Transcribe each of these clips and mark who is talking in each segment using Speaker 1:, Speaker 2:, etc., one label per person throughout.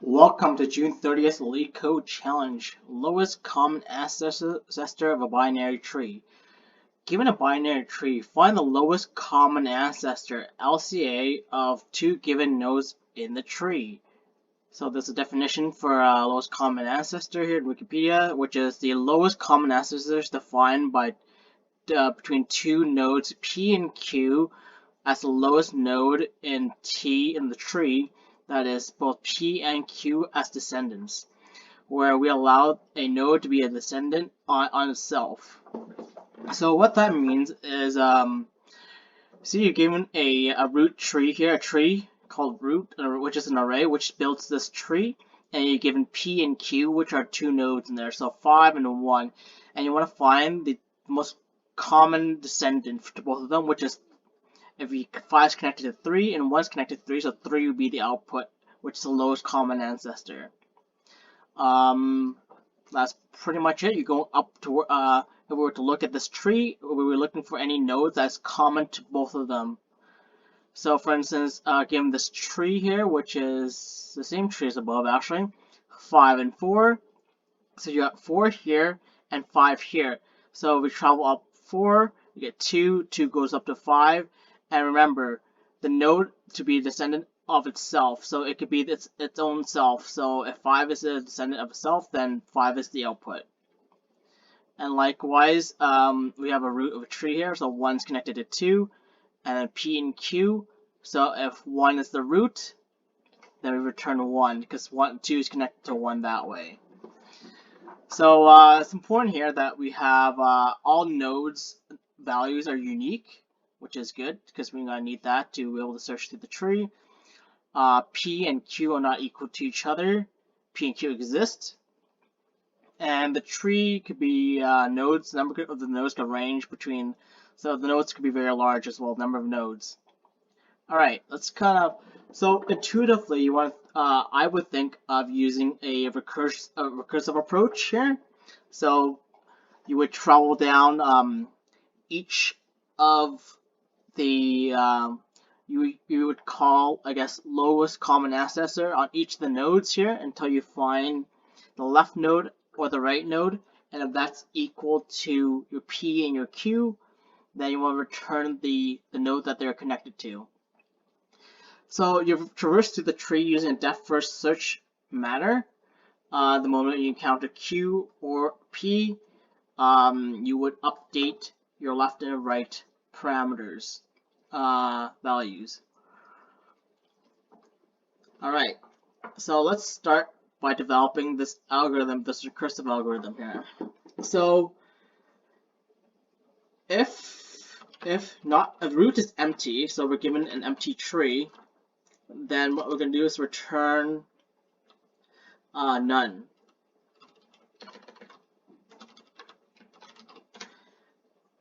Speaker 1: Welcome to June 30th LeetCode Challenge. Lowest common ancestor of a binary tree. Given a binary tree, find the lowest common ancestor, LCA, of two given nodes in the tree. So there's a definition for lowest common ancestor here in Wikipedia, which is the lowest common ancestor is defined by between two nodes P and Q as the lowest node in T in the tree, that is, both P and Q as descendants, where we allow a node to be a descendant on itself. So what that means is, see, you're given a root tree here, a tree called root, which is an array which builds this tree, and you're given P and Q, which are two nodes in there, so 5 and 1, and you want to find the most common descendant to both of them, which is if 5 is connected to 3 and 1 is connected to 3, so 3 would be the output, which is the lowest common ancestor. That's pretty much it. You're going up to, if we were to look at this tree, we were looking for any nodes that's common to both of them. So for instance, given this tree here, which is the same tree as above actually, 5 and 4, so you got 4 here and 5 here. So we travel up 4, you get 2, 2 goes up to 5, and remember, the node to be a descendant of itself, so it could be its own self. So if 5 is a descendant of itself, then 5 is the output. And likewise, we have a root of a tree here, so 1 is connected to 2, and then P and Q. So if 1 is the root, then we return 1, because 2 is connected to 1 that way. So it's important here that we have all nodes values are unique, which is good because we're going to need that to be able to search through the tree. P and Q are not equal to each other. P and Q exist. And the tree could be nodes. The number of the nodes could range between, so the nodes could be very large as well, number of nodes. Alright, let's kind of, so intuitively, you want I would think of using a recursive approach here. So you would travel down each of the you would call, I guess, lowest common ancestor on each of the nodes here until you find the left node or the right node, and if that's equal to your P and your Q, then you want to return the node that they're connected to. So you've traversed through the tree using a depth first search manner. The moment you encounter Q or P, you would update your left and right parameters values. Alright, so let's start by developing this algorithm, this recursive algorithm here. So if the root is empty, so we're given an empty tree, then what we're going to do is return none.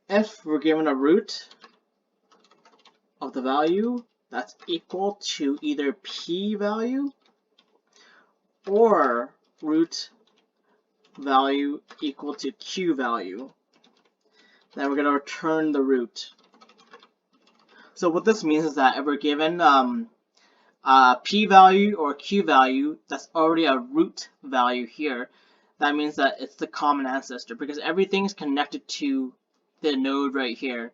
Speaker 1: If we're given a root of the value that's equal to either P value or root value equal to Q value, then we're going to return the root. So what this means is that if we're given P value or Q value that's already a root value here, that means that it's the common ancestor because everything's connected to the node right here.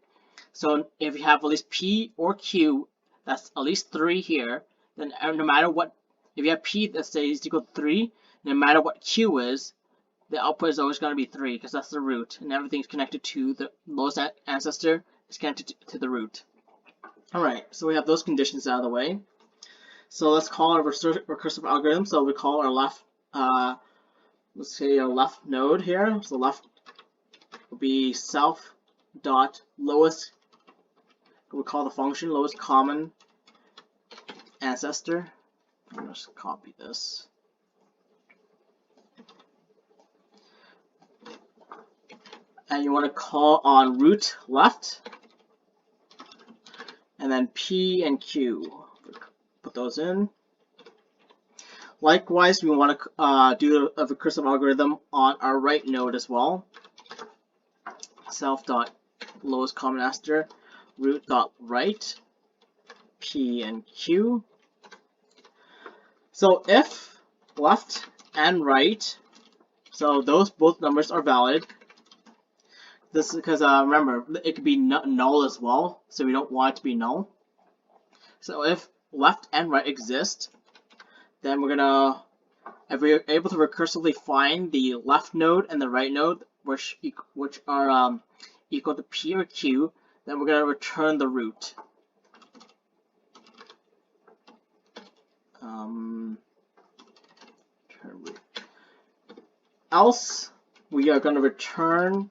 Speaker 1: So if you have at least P or Q, that's at least 3 here, then no matter what, if you have P that says equal to 3, no matter what Q is, the output is always going to be 3 because that's the root, and everything's connected to the lowest ancestor is connected to the root. Alright, so we have those conditions out of the way. So let's call our recursive algorithm. So we call our left, let's say our left node here. So left will be self dot lowest. We call the function lowest common ancestor. I'm just copy this. And you want to call on root left, and then P and Q. Put those in. Likewise, we want to do a recursive algorithm on our right node as well. Self dot lowest common ancestor, root dot right, P and Q. So if left and right, so those both numbers are valid. This is because remember, it could be null as well, so we don't want it to be null. So if left and right exist, then we're gonna, if we're able to recursively find the left node and the right node, which are equal to P or Q, then we're gonna return the root. Return root. Else, we are gonna return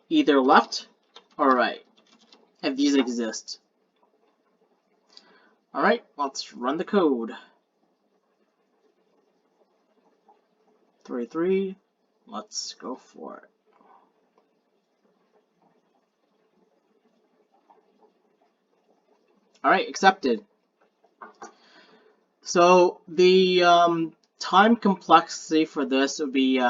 Speaker 1: either left or right if these exist. Alright, let's run the code. 3, let's go for it. Alright, accepted. So the time complexity for this would be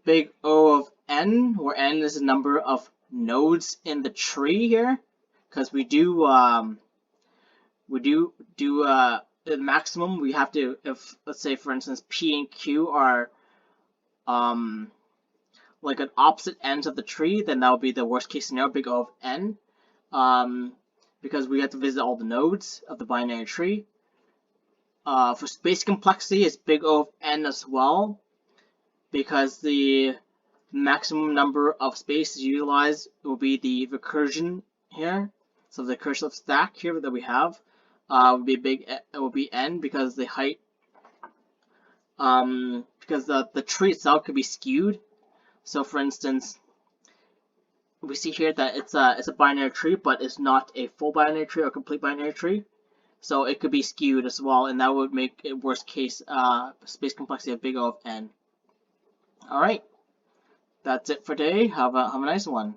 Speaker 1: big O of n, where n is the number of nodes in the tree here, because we do the maximum. We have to, if let's say for instance P and Q are like at opposite ends of the tree, then that would be the worst case scenario, big O of n, because we have to visit all the nodes of the binary tree. For space complexity, it's big O of n as well, because the maximum number of spaces utilized will be the recursion here. So the recursive stack here that we have will be n, because the height, because the tree itself could be skewed. So for instance, we see here that it's a binary tree, but it's not a full binary tree or complete binary tree. So it could be skewed as well, and that would make it worst case space complexity of big O of n. Alright, that's it for today. Have a nice one.